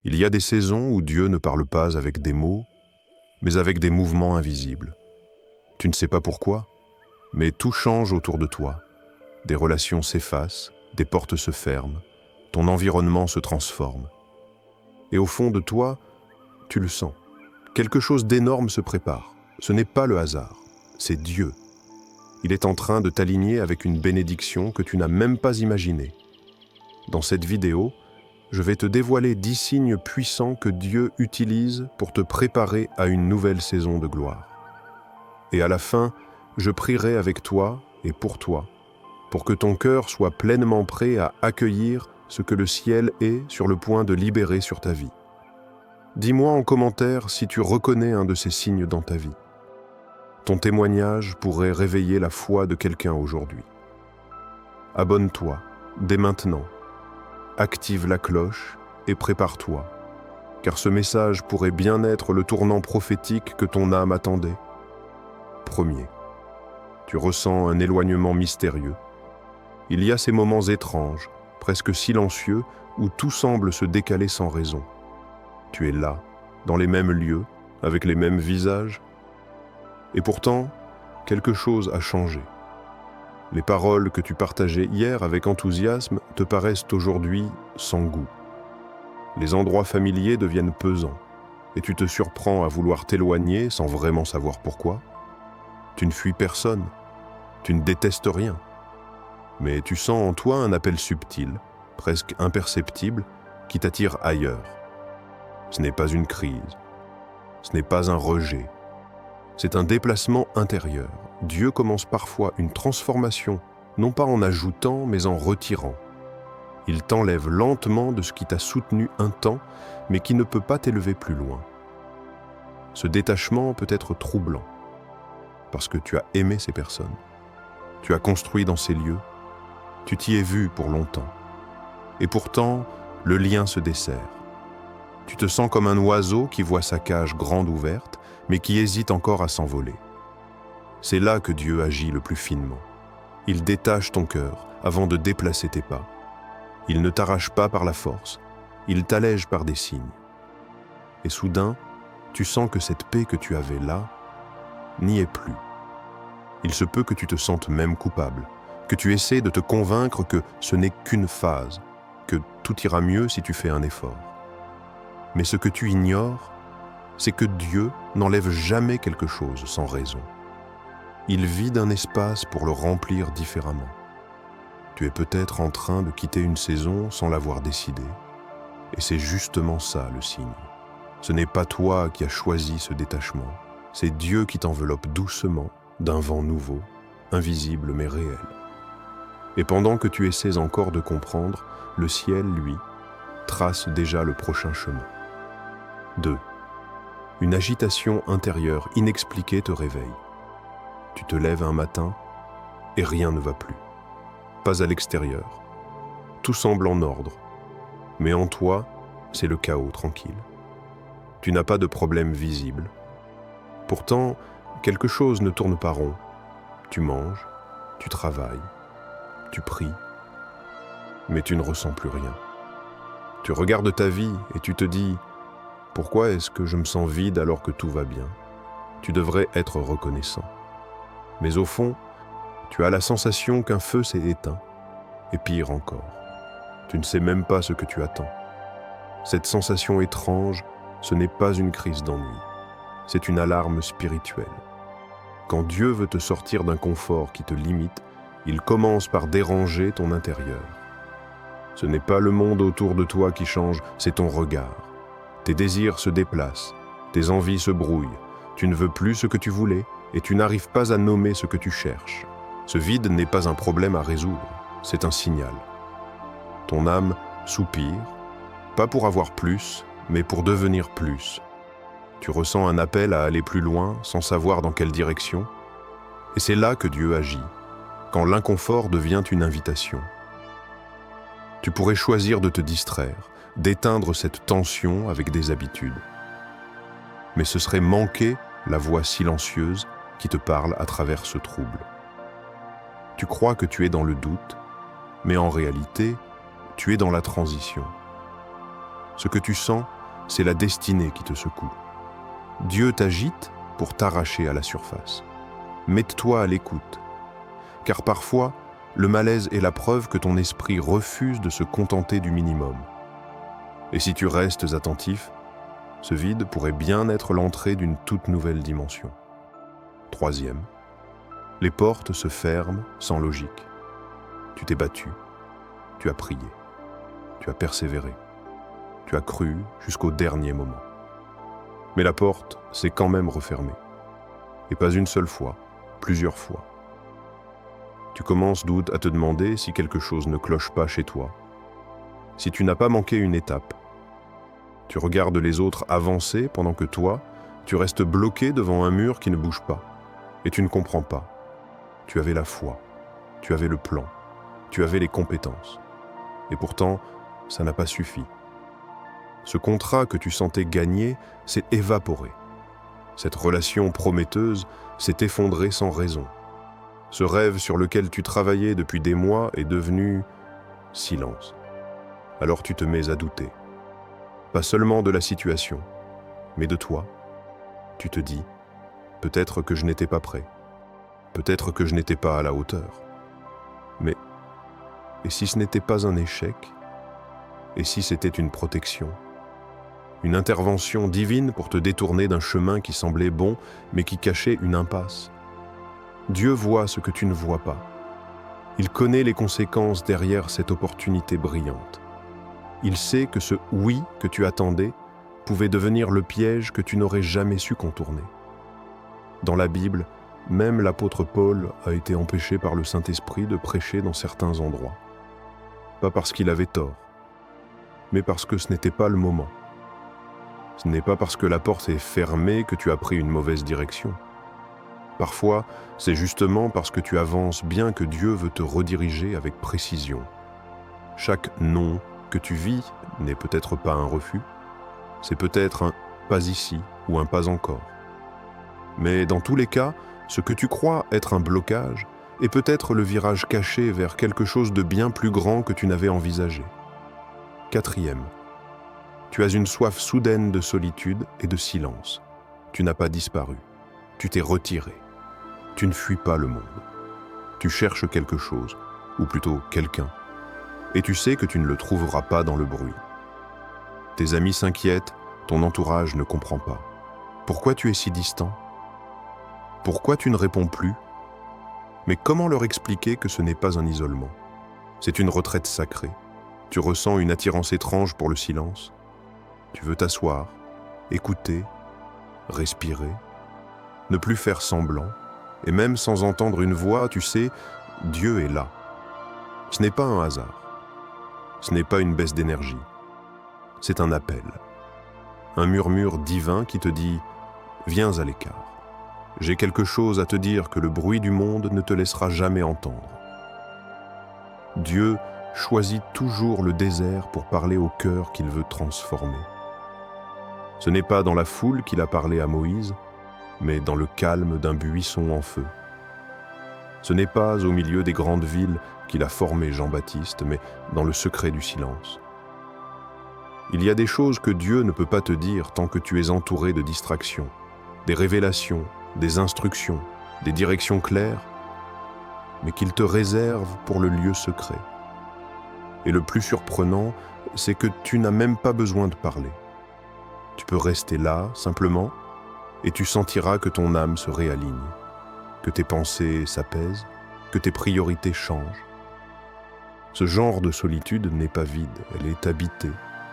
Il y a des saisons où Dieu ne parle pas avec des mots, mais avec des mouvements invisibles. Tu ne sais pas pourquoi, mais tout change autour de toi. Des relations s'effacent, des portes se ferment, ton environnement se transforme. Et au fond de toi, tu le sens. Quelque chose d'énorme se prépare. Ce n'est pas le hasard, c'est Dieu. Il est en train de t'aligner avec une bénédiction que tu n'as même pas imaginée. Dans cette vidéo, je vais te dévoiler 10 signes puissants que Dieu utilise pour te préparer à une nouvelle saison de gloire. Et à la fin, je prierai avec toi et pour que ton cœur soit pleinement prêt à accueillir ce que le ciel est sur le point de libérer sur ta vie. Dis-moi en commentaire si tu reconnais un de ces signes dans ta vie. Ton témoignage pourrait réveiller la foi de quelqu'un aujourd'hui. Abonne-toi, dès maintenant. Active la cloche et prépare-toi, car ce message pourrait bien être le tournant prophétique que ton âme attendait. Premier, tu ressens un éloignement mystérieux. Il y a ces moments étranges, presque silencieux, où tout semble se décaler sans raison. Tu es là, dans les mêmes lieux, avec les mêmes visages. Et pourtant, quelque chose a changé. Les paroles que tu partageais hier avec enthousiasme te paraissent aujourd'hui sans goût. Les endroits familiers deviennent pesants, et tu te surprends à vouloir t'éloigner sans vraiment savoir pourquoi. Tu ne fuis personne, tu ne détestes rien, mais tu sens en toi un appel subtil, presque imperceptible, qui t'attire ailleurs. Ce n'est pas une crise, ce n'est pas un rejet, c'est un déplacement intérieur. Dieu commence parfois une transformation, non pas en ajoutant, mais en retirant. Il t'enlève lentement de ce qui t'a soutenu un temps, mais qui ne peut pas t'élever plus loin. Ce détachement peut être troublant, parce que tu as aimé ces personnes, tu as construit dans ces lieux, tu t'y es vu pour longtemps. Et pourtant, le lien se dessert. Tu te sens comme un oiseau qui voit sa cage grande ouverte, mais qui hésite encore à s'envoler. C'est là que Dieu agit le plus finement. Il détache ton cœur avant de déplacer tes pas. Il ne t'arrache pas par la force, il t'allège par des signes. Et soudain, tu sens que cette paix que tu avais là n'y est plus. Il se peut que tu te sentes même coupable, que tu essaies de te convaincre que ce n'est qu'une phase, que tout ira mieux si tu fais un effort. Mais ce que tu ignores, c'est que Dieu n'enlève jamais quelque chose sans raison. Il vide un espace pour le remplir différemment. Tu es peut-être en train de quitter une saison sans l'avoir décidé. Et c'est justement ça le signe. Ce n'est pas toi qui as choisi ce détachement. C'est Dieu qui t'enveloppe doucement d'un vent nouveau, invisible mais réel. Et pendant que tu essaies encore de comprendre, le ciel, lui, trace déjà le prochain chemin. 2. Une agitation intérieure inexpliquée te réveille. Tu te lèves un matin et rien ne va plus. Pas à l'extérieur. Tout semble en ordre. Mais en toi, c'est le chaos tranquille. Tu n'as pas de problème visible. Pourtant, quelque chose ne tourne pas rond. Tu manges, tu travailles, tu pries, mais tu ne ressens plus rien. Tu regardes ta vie et tu te dis « Pourquoi est-ce que je me sens vide alors que tout va bien ?» Tu devrais être reconnaissant. Mais au fond, tu as la sensation qu'un feu s'est éteint. Et pire encore, tu ne sais même pas ce que tu attends. Cette sensation étrange, ce n'est pas une crise d'ennui. C'est une alarme spirituelle. Quand Dieu veut te sortir d'un confort qui te limite, il commence par déranger ton intérieur. Ce n'est pas le monde autour de toi qui change, c'est ton regard. Tes désirs se déplacent, tes envies se brouillent, tu ne veux plus ce que tu voulais et tu n'arrives pas à nommer ce que tu cherches. Ce vide n'est pas un problème à résoudre, c'est un signal. Ton âme soupire, pas pour avoir plus, mais pour devenir plus. Tu ressens un appel à aller plus loin sans savoir dans quelle direction. Et c'est là que Dieu agit, quand l'inconfort devient une invitation. Tu pourrais choisir de te distraire, d'éteindre cette tension avec des habitudes. Mais ce serait manquer la voix silencieuse qui te parle à travers ce trouble. Tu crois que tu es dans le doute, mais en réalité, tu es dans la transition. Ce que tu sens, c'est la destinée qui te secoue. Dieu t'agite pour t'arracher à la surface. Mets-toi à l'écoute, car parfois, le malaise est la preuve que ton esprit refuse de se contenter du minimum. Et si tu restes attentif, ce vide pourrait bien être l'entrée d'une toute nouvelle dimension. Troisième, les portes se ferment sans logique. Tu t'es battu, tu as prié, tu as persévéré, tu as cru jusqu'au dernier moment. Mais la porte s'est quand même refermée. Et pas une seule fois, plusieurs fois. Tu commences doute à te demander si quelque chose ne cloche pas chez toi, si tu n'as pas manqué une étape. Tu regardes les autres avancer pendant que toi, tu restes bloqué devant un mur qui ne bouge pas. Et tu ne comprends pas. Tu avais la foi, tu avais le plan, tu avais les compétences. Et pourtant, ça n'a pas suffi. Ce contrat que tu sentais gagner s'est évaporé. Cette relation prometteuse s'est effondrée sans raison. Ce rêve sur lequel tu travaillais depuis des mois est devenu silence. Alors tu te mets à douter. Pas seulement de la situation, mais de toi. Tu te dis, peut-être que je n'étais pas prêt. Peut-être que je n'étais pas à la hauteur. Mais, et si ce n'était pas un échec? Et si c'était une protection? Une intervention divine pour te détourner d'un chemin qui semblait bon, mais qui cachait une impasse? Dieu voit ce que tu ne vois pas. Il connaît les conséquences derrière cette opportunité brillante. Il sait que ce « oui » que tu attendais pouvait devenir le piège que tu n'aurais jamais su contourner. Dans la Bible, même l'apôtre Paul a été empêché par le Saint-Esprit de prêcher dans certains endroits. Pas parce qu'il avait tort, mais parce que ce n'était pas le moment. Ce n'est pas parce que la porte est fermée que tu as pris une mauvaise direction. Parfois, c'est justement parce que tu avances bien que Dieu veut te rediriger avec précision. Chaque « non » que tu vis n'est peut-être pas un refus, c'est peut-être un « pas ici » ou un « pas encore ». Mais dans tous les cas, ce que tu crois être un blocage est peut-être le virage caché vers quelque chose de bien plus grand que tu n'avais envisagé. Quatrième, tu as une soif soudaine de solitude et de silence. Tu n'as pas disparu, tu t'es retiré. Tu ne fuis pas le monde. Tu cherches quelque chose, ou plutôt quelqu'un, et tu sais que tu ne le trouveras pas dans le bruit. Tes amis s'inquiètent, ton entourage ne comprend pas. Pourquoi tu es si distant? Pourquoi tu ne réponds plus? Mais comment leur expliquer que ce n'est pas un isolement? C'est une retraite sacrée. Tu ressens une attirance étrange pour le silence. Tu veux t'asseoir, écouter, respirer, ne plus faire semblant, et même sans entendre une voix, tu sais, Dieu est là. Ce n'est pas un hasard. Ce n'est pas une baisse d'énergie. C'est un appel. Un murmure divin qui te dit « Viens à l'écart. J'ai quelque chose à te dire que le bruit du monde ne te laissera jamais entendre. » Dieu choisit toujours le désert pour parler au cœur qu'il veut transformer. Ce n'est pas dans la foule qu'il a parlé à Moïse, mais dans le calme d'un buisson en feu. Ce n'est pas au milieu des grandes villes qu'il a formé Jean-Baptiste, mais dans le secret du silence. Il y a des choses que Dieu ne peut pas te dire tant que tu es entouré de distractions, des révélations, des instructions, des directions claires, mais qu'il te réserve pour le lieu secret. Et le plus surprenant, c'est que tu n'as même pas besoin de parler. Tu peux rester là, simplement, et tu sentiras que ton âme se réaligne, que tes pensées s'apaisent, que tes priorités changent. Ce genre de solitude n'est pas vide, elle est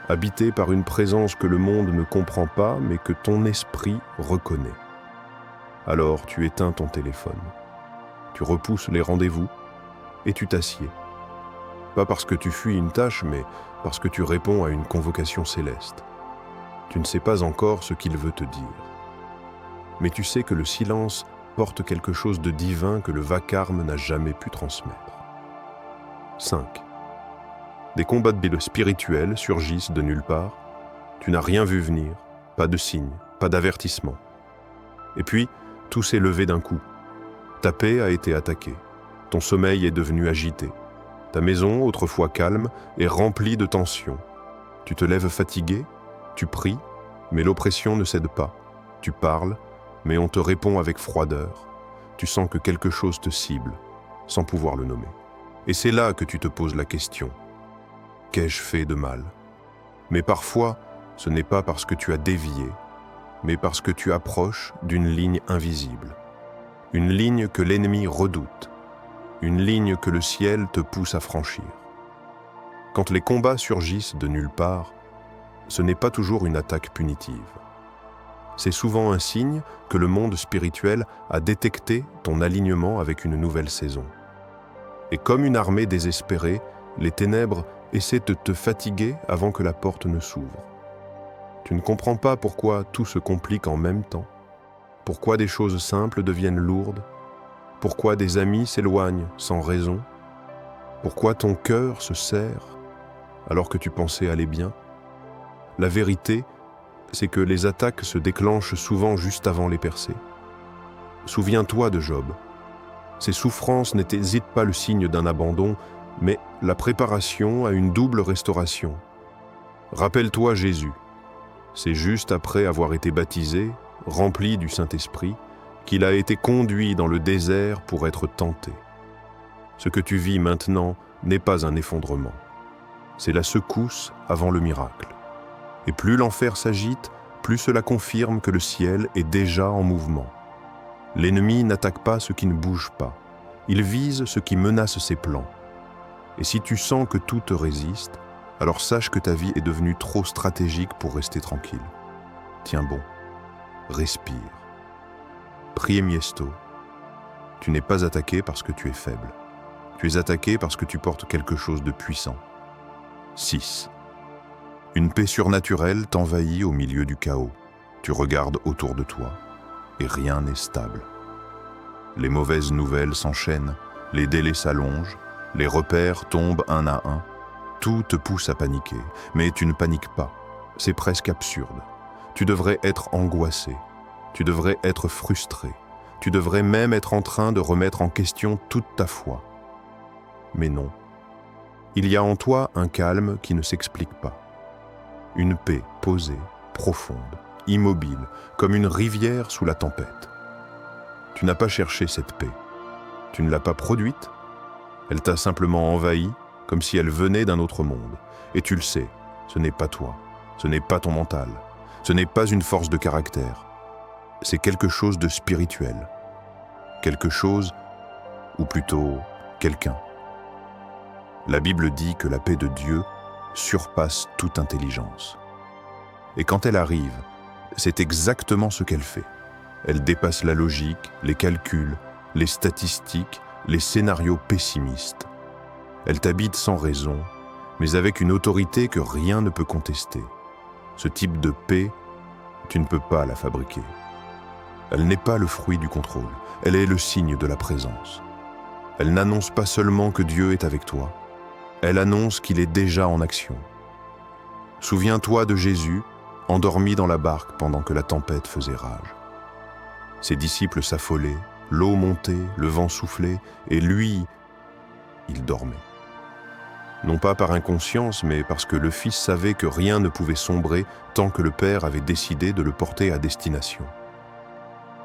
habitée par une présence que le monde ne comprend pas, mais que ton esprit reconnaît. Alors tu éteins ton téléphone, tu repousses les rendez-vous et tu t'assieds. Pas parce que tu fuis une tâche, mais parce que tu réponds à une convocation céleste. Tu ne sais pas encore ce qu'il veut te dire. Mais tu sais que le silence porte quelque chose de divin que le vacarme n'a jamais pu transmettre. 5. Des combats spirituels surgissent de nulle part. Tu n'as rien vu venir, pas de signe, pas d'avertissement. Et puis, tout s'est levé d'un coup. Ta paix a été attaquée. Ton sommeil est devenu agité. Ta maison, autrefois calme, est remplie de tensions. Tu te lèves fatigué, tu pries, mais l'oppression ne cède pas. Tu parles, mais on te répond avec froideur. Tu sens que quelque chose te cible, sans pouvoir le nommer. Et c'est là que tu te poses la question. Qu'ai-je fait de mal? Mais parfois, ce n'est pas parce que tu as dévié, mais parce que tu approches d'une ligne invisible. Une ligne que l'ennemi redoute. Une ligne que le ciel te pousse à franchir. Quand les combats surgissent de nulle part, ce n'est pas toujours une attaque punitive. C'est souvent un signe que le monde spirituel a détecté ton alignement avec une nouvelle saison. Et comme une armée désespérée, les ténèbres essaient de te fatiguer avant que la porte ne s'ouvre. Tu ne comprends pas pourquoi tout se complique en même temps, pourquoi des choses simples deviennent lourdes, pourquoi des amis s'éloignent sans raison, pourquoi ton cœur se serre alors que tu pensais aller bien. La vérité, c'est que les attaques se déclenchent souvent juste avant les percées. Souviens-toi de Job. Ses souffrances n'étaient pas le signe d'un abandon, mais la préparation à une double restauration. Rappelle-toi Jésus. C'est juste après avoir été baptisé, rempli du Saint-Esprit, qu'il a été conduit dans le désert pour être tenté. Ce que tu vis maintenant n'est pas un effondrement. C'est la secousse avant le miracle. Et plus l'enfer s'agite, plus cela confirme que le ciel est déjà en mouvement. L'ennemi n'attaque pas ce qui ne bouge pas. Il vise ce qui menace ses plans. Et si tu sens que tout te résiste, alors sache que ta vie est devenue trop stratégique pour rester tranquille. Tiens bon, respire. Prie Miesto. Tu n'es pas attaqué parce que tu es faible. Tu es attaqué parce que tu portes quelque chose de puissant. 6. Une paix surnaturelle t'envahit au milieu du chaos. Tu regardes autour de toi et rien n'est stable. Les mauvaises nouvelles s'enchaînent, les délais s'allongent, les repères tombent un à un. Tout te pousse à paniquer, mais tu ne paniques pas. C'est presque absurde. Tu devrais être angoissé. Tu devrais être frustré. Tu devrais même être en train de remettre en question toute ta foi. Mais non. Il y a en toi un calme qui ne s'explique pas. Une paix posée, profonde, immobile, comme une rivière sous la tempête. Tu n'as pas cherché cette paix. Tu ne l'as pas produite. Elle t'a simplement envahi, comme si elle venait d'un autre monde. Et tu le sais, ce n'est pas toi, ce n'est pas ton mental, ce n'est pas une force de caractère. C'est quelque chose de spirituel. Quelque chose, ou plutôt quelqu'un. La Bible dit que la paix de Dieu surpasse toute intelligence. Et quand elle arrive, c'est exactement ce qu'elle fait. Elle dépasse la logique, les calculs, les statistiques, les scénarios pessimistes. Elle t'habite sans raison, mais avec une autorité que rien ne peut contester. Ce type de paix, tu ne peux pas la fabriquer. Elle n'est pas le fruit du contrôle, elle est le signe de la présence. Elle n'annonce pas seulement que Dieu est avec toi, elle annonce qu'il est déjà en action. Souviens-toi de Jésus, endormi dans la barque pendant que la tempête faisait rage. Ses disciples s'affolaient, l'eau montait, le vent soufflait, et lui, il dormait. Non pas par inconscience, mais parce que le Fils savait que rien ne pouvait sombrer tant que le Père avait décidé de le porter à destination.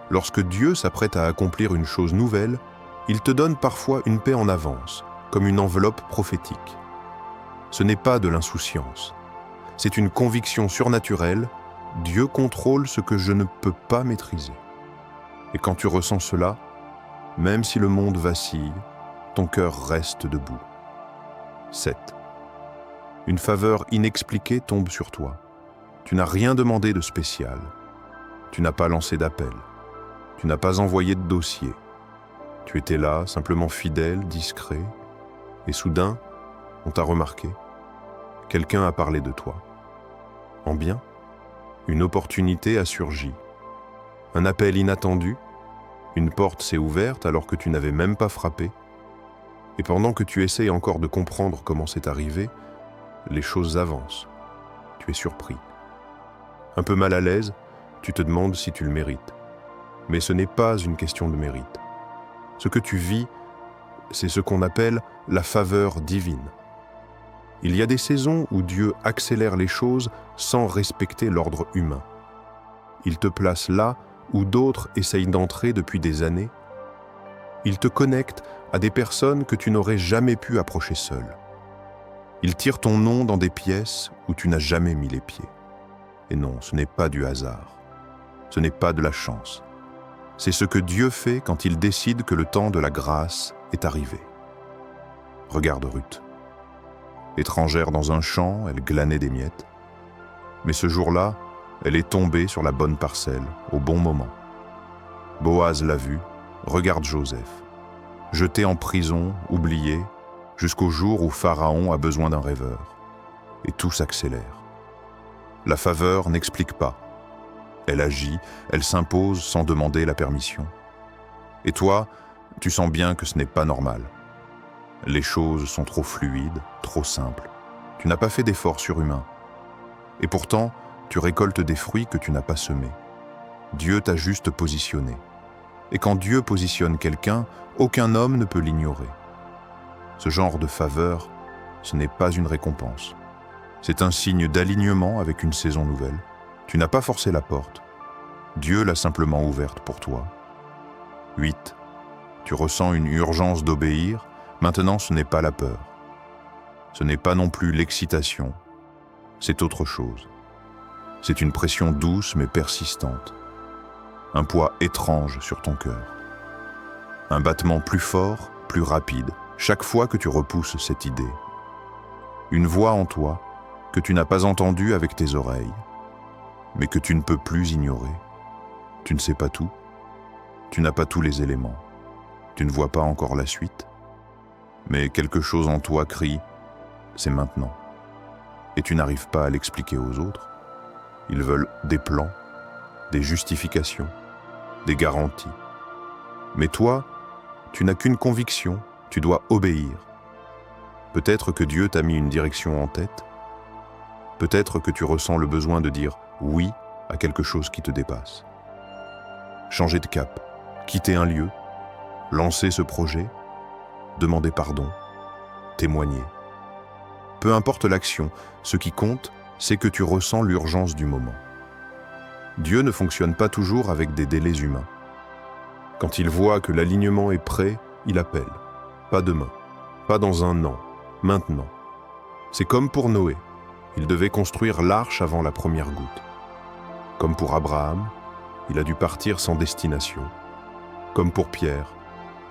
Lorsque Dieu s'apprête à accomplir une chose nouvelle, il te donne parfois une paix en avance, comme une enveloppe prophétique. Ce n'est pas de l'insouciance. C'est une conviction surnaturelle. Dieu contrôle ce que je ne peux pas maîtriser. Et quand tu ressens cela, même si le monde vacille, ton cœur reste debout. 7. Une faveur inexpliquée tombe sur toi. Tu n'as rien demandé de spécial. Tu n'as pas lancé d'appel. Tu n'as pas envoyé de dossier. Tu étais là, simplement fidèle, discret, et soudain, on t'a remarqué. Quelqu'un a parlé de toi. En bien, une opportunité a surgi. Un appel inattendu, une porte s'est ouverte alors que tu n'avais même pas frappé. Et pendant que tu essayes encore de comprendre comment c'est arrivé, les choses avancent. Tu es surpris. Un peu mal à l'aise, tu te demandes si tu le mérites. Mais ce n'est pas une question de mérite. Ce que tu vis, c'est ce qu'on appelle la faveur divine. Il y a des saisons où Dieu accélère les choses sans respecter l'ordre humain. Il te place là où d'autres essayent d'entrer depuis des années. Il te connecte à des personnes que tu n'aurais jamais pu approcher seul. Il tire ton nom dans des pièces où tu n'as jamais mis les pieds. Et non, ce n'est pas du hasard. Ce n'est pas de la chance. C'est ce que Dieu fait quand il décide que le temps de la grâce est arrivé. Regarde Ruth. Étrangère dans un champ, elle glanait des miettes. Mais ce jour-là, elle est tombée sur la bonne parcelle, au bon moment. Boaz l'a vue, regarde Joseph. Jeté en prison, oublié, jusqu'au jour où Pharaon a besoin d'un rêveur. Et tout s'accélère. La faveur n'explique pas. Elle agit, elle s'impose sans demander la permission. Et toi, tu sens bien que ce n'est pas normal. Les choses sont trop fluides, trop simples. Tu n'as pas fait d'effort surhumain. Et pourtant, tu récoltes des fruits que tu n'as pas semés. Dieu t'a juste positionné. Et quand Dieu positionne quelqu'un, aucun homme ne peut l'ignorer. Ce genre de faveur, ce n'est pas une récompense. C'est un signe d'alignement avec une saison nouvelle. Tu n'as pas forcé la porte. Dieu l'a simplement ouverte pour toi. 8. Tu ressens une urgence d'obéir. Maintenant, ce n'est pas la peur. Ce n'est pas non plus l'excitation. C'est autre chose. C'est une pression douce mais persistante. Un poids étrange sur ton cœur. Un battement plus fort, plus rapide, chaque fois que tu repousses cette idée. Une voix en toi que tu n'as pas entendue avec tes oreilles, mais que tu ne peux plus ignorer. Tu ne sais pas tout. Tu n'as pas tous les éléments. Tu ne vois pas encore la suite. Mais quelque chose en toi crie « c'est maintenant ». Et tu n'arrives pas à l'expliquer aux autres. Ils veulent des plans, des justifications, des garanties. Mais toi, tu n'as qu'une conviction, tu dois obéir. Peut-être que Dieu t'a mis une direction en tête. Peut-être que tu ressens le besoin de dire « oui » à quelque chose qui te dépasse. Changer de cap, quitter un lieu, lancer ce projet, demander pardon, témoigner. Peu importe l'action, ce qui compte, c'est que tu ressens l'urgence du moment. Dieu ne fonctionne pas toujours avec des délais humains. Quand il voit que l'alignement est prêt, il appelle. Pas demain, pas dans un an, maintenant. C'est comme pour Noé. Il devait construire l'arche avant la première goutte. Comme pour Abraham, il a dû partir sans destination. Comme pour Pierre,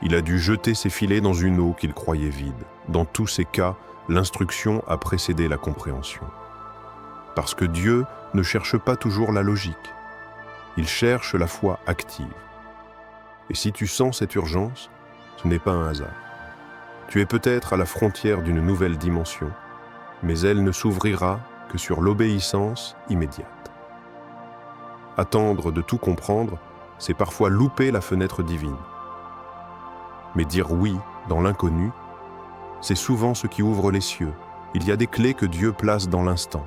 il a dû jeter ses filets dans une eau qu'il croyait vide. Dans tous ces cas, l'instruction a précédé la compréhension. Parce que Dieu ne cherche pas toujours la logique. Il cherche la foi active. Et si tu sens cette urgence, ce n'est pas un hasard. Tu es peut-être à la frontière d'une nouvelle dimension, mais elle ne s'ouvrira que sur l'obéissance immédiate. Attendre de tout comprendre, c'est parfois louper la fenêtre divine. Mais dire oui dans l'inconnu, c'est souvent ce qui ouvre les cieux. Il y a des clés que Dieu place dans l'instant.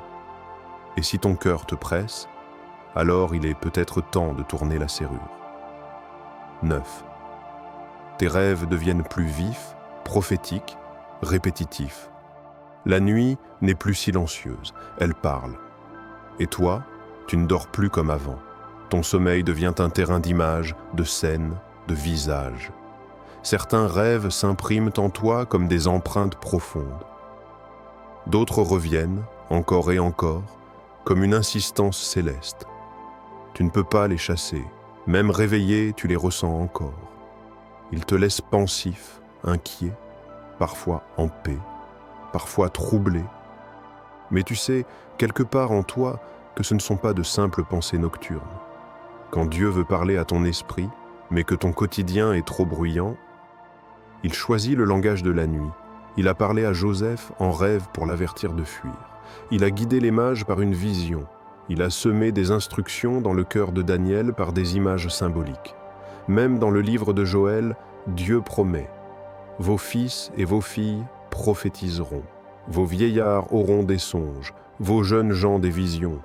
Et si ton cœur te presse, alors il est peut-être temps de tourner la serrure. 9. Tes rêves deviennent plus vifs, prophétiques, répétitifs. La nuit n'est plus silencieuse, elle parle. Et toi, tu ne dors plus comme avant. Ton sommeil devient un terrain d'images, de scènes, de visages. Certains rêves s'impriment en toi comme des empreintes profondes. D'autres reviennent, encore et encore, comme une insistance céleste. Tu ne peux pas les chasser, même réveillé, tu les ressens encore. Ils te laissent pensif, inquiet, parfois en paix, parfois troublé. Mais tu sais, quelque part en toi, que ce ne sont pas de simples pensées nocturnes. Quand Dieu veut parler à ton esprit, mais que ton quotidien est trop bruyant, il choisit le langage de la nuit. Il a parlé à Joseph en rêve pour l'avertir de fuir. Il a guidé les mages par une vision. Il a semé des instructions dans le cœur de Daniel par des images symboliques. Même dans le livre de Joël, Dieu promet « Vos fils et vos filles prophétiseront. Vos vieillards auront des songes, vos jeunes gens des visions. »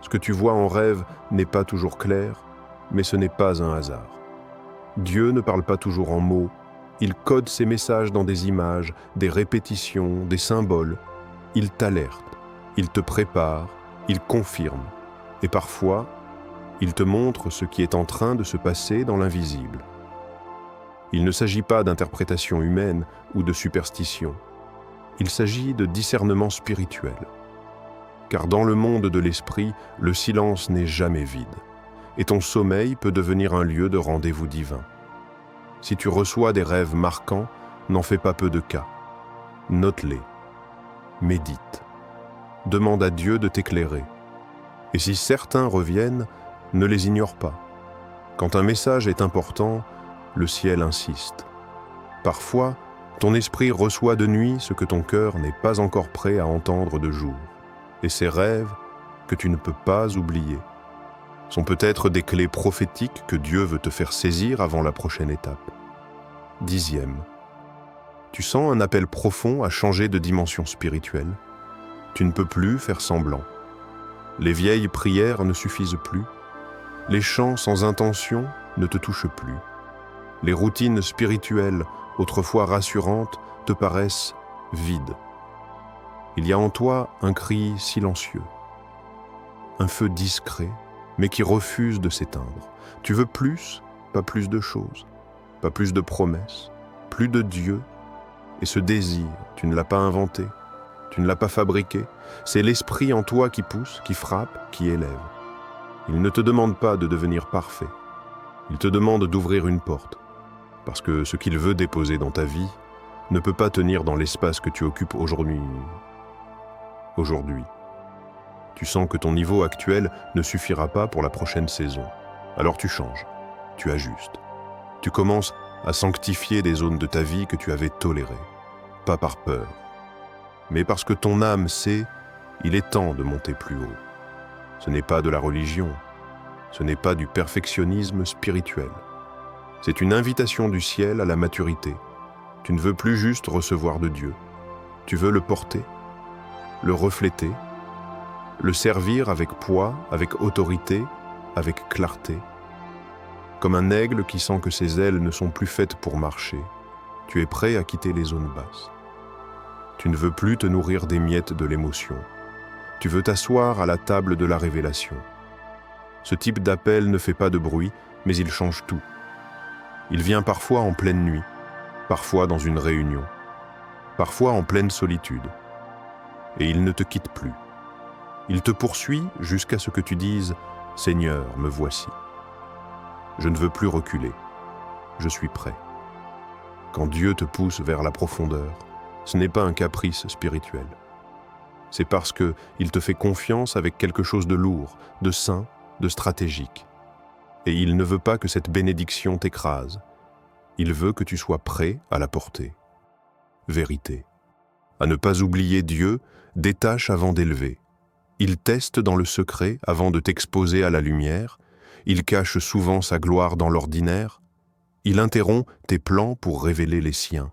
Ce que tu vois en rêve n'est pas toujours clair, mais ce n'est pas un hasard. Dieu ne parle pas toujours en mots. Il code ses messages dans des images, des répétitions, des symboles, Il t'alerte, il te prépare, il confirme, et parfois, il te montre ce qui est en train de se passer dans l'invisible. Il ne s'agit pas d'interprétation humaine ou de superstition. Il s'agit de discernement spirituel. Car dans le monde de l'esprit, le silence n'est jamais vide, et ton sommeil peut devenir un lieu de rendez-vous divin. Si tu reçois des rêves marquants, n'en fais pas peu de cas. Note-les. Médite. Demande à Dieu de t'éclairer. Et si certains reviennent, ne les ignore pas. Quand un message est important, le ciel insiste. Parfois, ton esprit reçoit de nuit ce que ton cœur n'est pas encore prêt à entendre de jour. Et ces rêves, que tu ne peux pas oublier, sont peut-être des clés prophétiques que Dieu veut te faire saisir avant la prochaine étape. 10e. Tu sens un appel profond à changer de dimension spirituelle. Tu ne peux plus faire semblant. Les vieilles prières ne suffisent plus. Les chants sans intention ne te touchent plus. Les routines spirituelles, autrefois rassurantes, te paraissent vides. Il y a en toi un cri silencieux, un feu discret, mais qui refuse de s'éteindre. Tu veux plus, pas plus de choses, pas plus de promesses, plus de Dieu. Et ce désir, tu ne l'as pas inventé, tu ne l'as pas fabriqué. C'est l'esprit en toi qui pousse, qui frappe, qui élève. Il ne te demande pas de devenir parfait. Il te demande d'ouvrir une porte. Parce que ce qu'il veut déposer dans ta vie ne peut pas tenir dans l'espace que tu occupes aujourd'hui. Tu sens que ton niveau actuel ne suffira pas pour la prochaine saison. Alors tu changes, tu ajustes. Tu commences à sanctifier des zones de ta vie que tu avais tolérées. Pas par peur, mais parce que ton âme sait, il est temps de monter plus haut. Ce n'est pas de la religion, ce n'est pas du perfectionnisme spirituel. C'est une invitation du ciel à la maturité. Tu ne veux plus juste recevoir de Dieu. Tu veux le porter, le refléter, le servir avec poids, avec autorité, avec clarté. Comme un aigle qui sent que ses ailes ne sont plus faites pour marcher, tu es prêt à quitter les zones basses. Tu ne veux plus te nourrir des miettes de l'émotion. Tu veux t'asseoir à la table de la révélation. Ce type d'appel ne fait pas de bruit, mais il change tout. Il vient parfois en pleine nuit, parfois dans une réunion, parfois en pleine solitude. Et il ne te quitte plus. Il te poursuit jusqu'à ce que tu dises « Seigneur, me voici ». Je ne veux plus reculer. Je suis prêt. Quand Dieu te pousse vers la profondeur, ce n'est pas un caprice spirituel. C'est parce qu'il te fait confiance avec quelque chose de lourd, de saint, de stratégique. Et il ne veut pas que cette bénédiction t'écrase. Il veut que tu sois prêt à la porter. Vérité. À ne pas oublier Dieu, détache avant d'élever. Il teste dans le secret avant de t'exposer à la lumière. Il cache souvent sa gloire dans l'ordinaire. Il interrompt tes plans pour révéler les siens.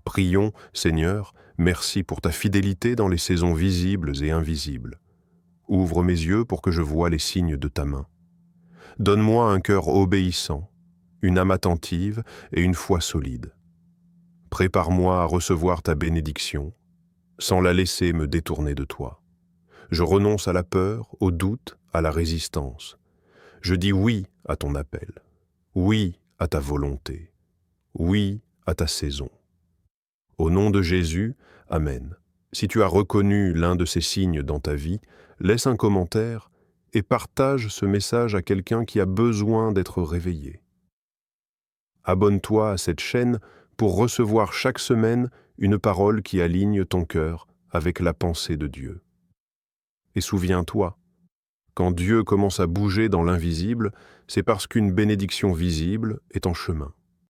Prions, Seigneur, merci pour ta fidélité dans les saisons visibles et invisibles. Ouvre mes yeux pour que je voie les signes de ta main. Donne-moi un cœur obéissant, une âme attentive et une foi solide. Prépare-moi à recevoir ta bénédiction, sans la laisser me détourner de toi. Je renonce à la peur, au doute, à la résistance. Je dis oui à ton appel, oui à ta volonté, oui à ta saison. Au nom de Jésus, Amen. Si tu as reconnu l'un de ces signes dans ta vie, laisse un commentaire et partage ce message à quelqu'un qui a besoin d'être réveillé. Abonne-toi à cette chaîne pour recevoir chaque semaine une parole qui aligne ton cœur avec la pensée de Dieu. Et souviens-toi, quand Dieu commence à bouger dans l'invisible, c'est parce qu'une bénédiction visible est en chemin.